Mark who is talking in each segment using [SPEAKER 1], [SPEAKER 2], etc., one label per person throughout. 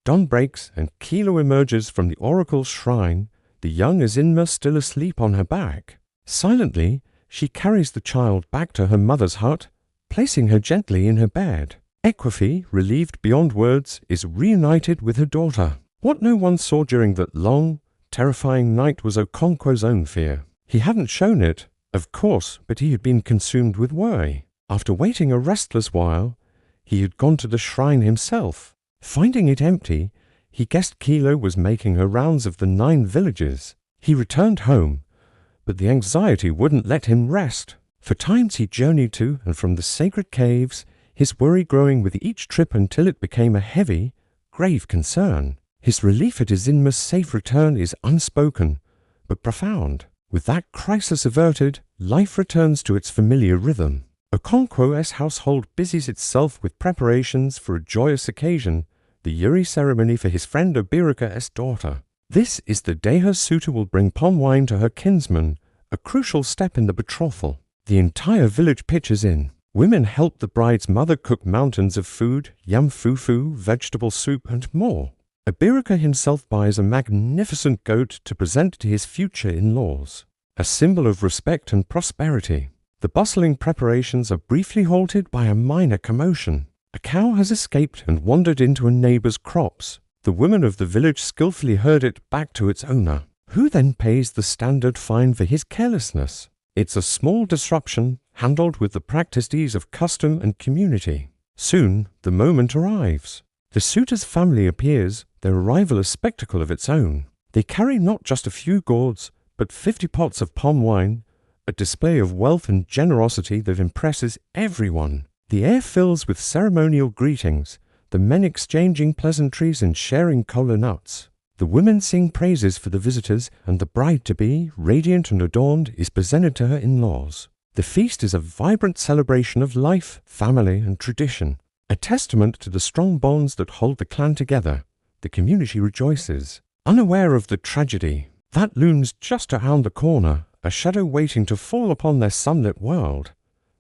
[SPEAKER 1] Dawn breaks and Kilo emerges from the oracle's shrine, the young Azinma still asleep on her back. Silently, she carries the child back to her mother's hut, placing her gently in her bed. Ekwefi, relieved beyond words, is reunited with her daughter. What no one saw during that long, terrifying night was Okonkwo's own fear. He hadn't shown it, of course, but he had been consumed with worry. After waiting a restless while, he had gone to the shrine himself. Finding it empty, he guessed Kilo was making her rounds of the 9 villages. He returned home, but the anxiety wouldn't let him rest. For times he journeyed to and from the sacred caves, his worry growing with each trip until it became a heavy, grave concern. His relief at Azinma's safe return is unspoken, but profound. With that crisis averted, life returns to its familiar rhythm. Okonkwo's household busies itself with preparations for a joyous occasion, the Yuri ceremony for his friend Obirika's daughter. This is the day her suitor will bring palm wine to her kinsman, a crucial step in the betrothal. The entire village pitches in. Women help the bride's mother cook mountains of food, yam fufu, vegetable soup, and more. Obirika himself buys a magnificent goat to present to his future in-laws, a symbol of respect and prosperity. The bustling preparations are briefly halted by a minor commotion. A cow has escaped and wandered into a neighbor's crops. The women of the village skillfully herd it back to its owner, who then pays the standard fine for his carelessness. It's a small disruption, handled with the practiced ease of custom and community. Soon, the moment arrives. The suitor's family appears, their arrival a spectacle of its own. They carry not just a few gourds, but 50 pots of palm wine, a display of wealth and generosity that impresses everyone. The air fills with ceremonial greetings, the men exchanging pleasantries and sharing kola nuts. The women sing praises for the visitors, and the bride-to-be, radiant and adorned, is presented to her in-laws. The feast is a vibrant celebration of life, family, and tradition, a testament to the strong bonds that hold the clan together. The community rejoices, unaware of the tragedy that looms just around the corner, a shadow waiting to fall upon their sunlit world.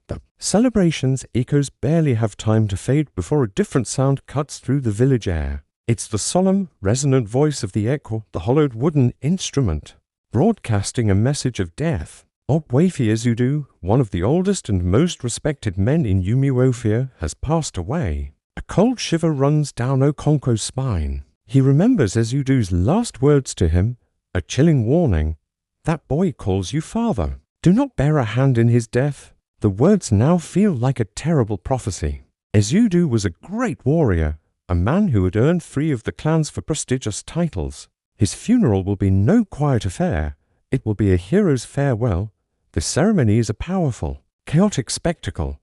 [SPEAKER 1] The celebration's echoes barely have time to fade before a different sound cuts through the village air. It's the solemn, resonant voice of the ekwe, the hollowed wooden instrument, broadcasting a message of death. Umofia Kwenu, one of the oldest and most respected men in Umofia, has passed away. A cold shiver runs down Okonkwo's spine. He remembers Ezudu's last words to him, a chilling warning. That boy calls you father. Do not bear a hand in his death. The words now feel like a terrible prophecy. Ezudu was a great warrior, a man who had earned 3 of the clans for prestigious titles. His funeral will be no quiet affair. It will be a hero's farewell. The ceremony is a powerful, chaotic spectacle.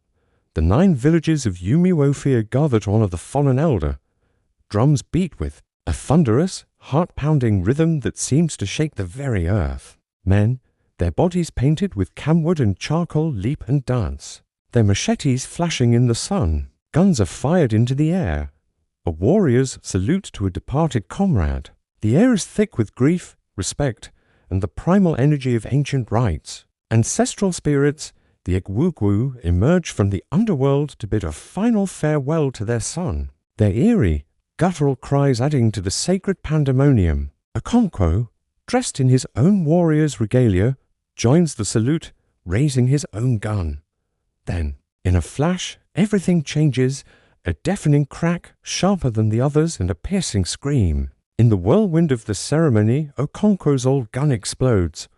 [SPEAKER 1] The 9 villages of Umofia gather to honor the fallen elder. Drums beat with a thunderous, heart-pounding rhythm that seems to shake the very earth. Men, their bodies painted with camwood and charcoal, leap and dance, their machetes flashing in the sun. Guns are fired into the air. A warrior's salute to a departed comrade. The air is thick with grief, respect, and the primal energy of ancient rites. Ancestral spirits, the Egwugwu, emerge from the underworld to bid a final farewell to their son. Their eerie, guttural cries adding to the sacred pandemonium. Okonkwo, dressed in his own warrior's regalia, joins the salute, raising his own gun. Then, in a flash, everything changes, a deafening crack, sharper than the others, and a piercing scream. In the whirlwind of the ceremony, Okonkwo's old gun explodes.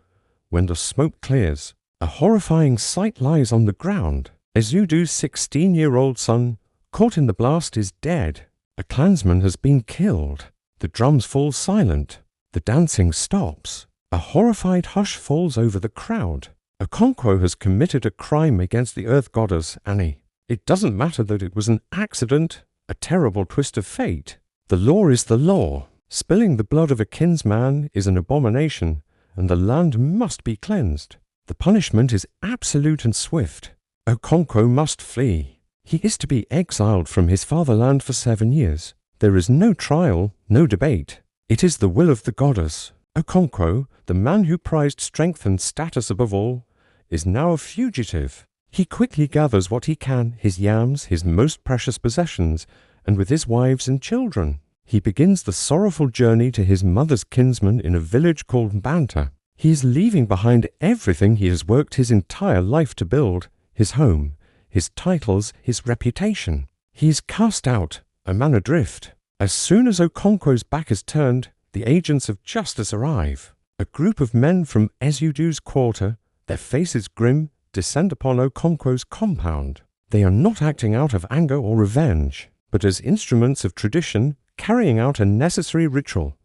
[SPEAKER 1] When the smoke clears, a horrifying sight lies on the ground. Ezudu's 16-year-old son, caught in the blast, is dead. A clansman has been killed. The drums fall silent. The dancing stops. A horrified hush falls over the crowd. Okonkwo has committed a crime against the earth goddess Annie. It doesn't matter that it was an accident, a terrible twist of fate. The law is the law. Spilling the blood of a kinsman is an abomination, and the land must be cleansed. The punishment is absolute and swift. Okonkwo must flee. He is to be exiled from his fatherland for 7 years. There is no trial, no debate. It is the will of the goddess. Okonkwo, the man who prized strength and status above all, is now a fugitive. He quickly gathers what he can, his yams, his most precious possessions, and with his wives and children, he begins the sorrowful journey to his mother's kinsmen in a village called Banta. He is leaving behind everything he has worked his entire life to build: his home, his titles, his reputation. He is cast out, a man adrift. As soon as Okonkwo's back is turned, the agents of justice arrive. A group of men from Ezudu's quarter, their faces grim, descend upon Okonkwo's compound. They are not acting out of anger or revenge, but as instruments of tradition, carrying out a necessary ritual.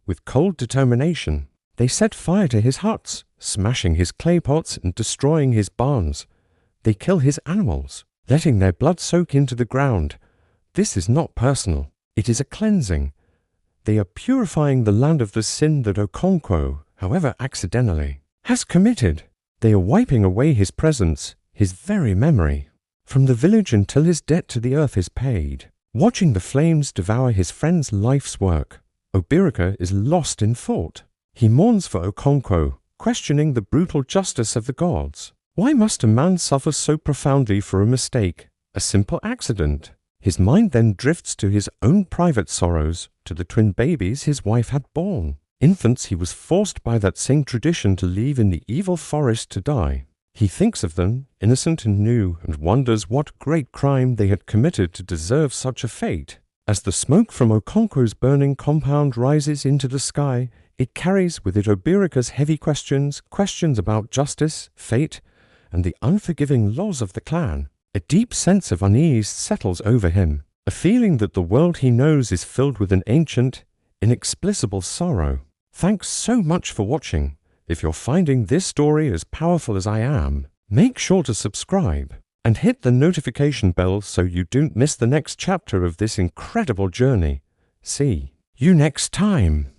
[SPEAKER 1] With cold determination, they set fire to his huts, smashing his clay pots and destroying his barns. They kill his animals, letting their blood soak into the ground. This is not personal. It is a cleansing. They are purifying the land of the sin that Okonkwo, however accidentally, has committed. They are wiping away his presence, his very memory, from the village until his debt to the earth is paid. Watching the flames devour his friend's life's work, Obirika is lost in thought. He mourns for Okonkwo, questioning the brutal justice of the gods. Why must a man suffer so profoundly for a mistake, a simple accident? His mind then drifts to his own private sorrows, to the twin babies his wife had borne. Infants he was forced by that same tradition to leave in the evil forest to die. He thinks of them, innocent and new, and wonders what great crime they had committed to deserve such a fate. As the smoke from Okonkwo's burning compound rises into the sky, it carries with it Obirika's heavy questions about justice, fate, and the unforgiving laws of the clan. A deep sense of unease settles over him, a feeling that the world he knows is filled with an ancient, inexplicable sorrow. Thanks so much for watching. If you're finding this story as powerful as I am, make sure to subscribe and hit the notification bell so you don't miss the next chapter of this incredible journey. See you next time.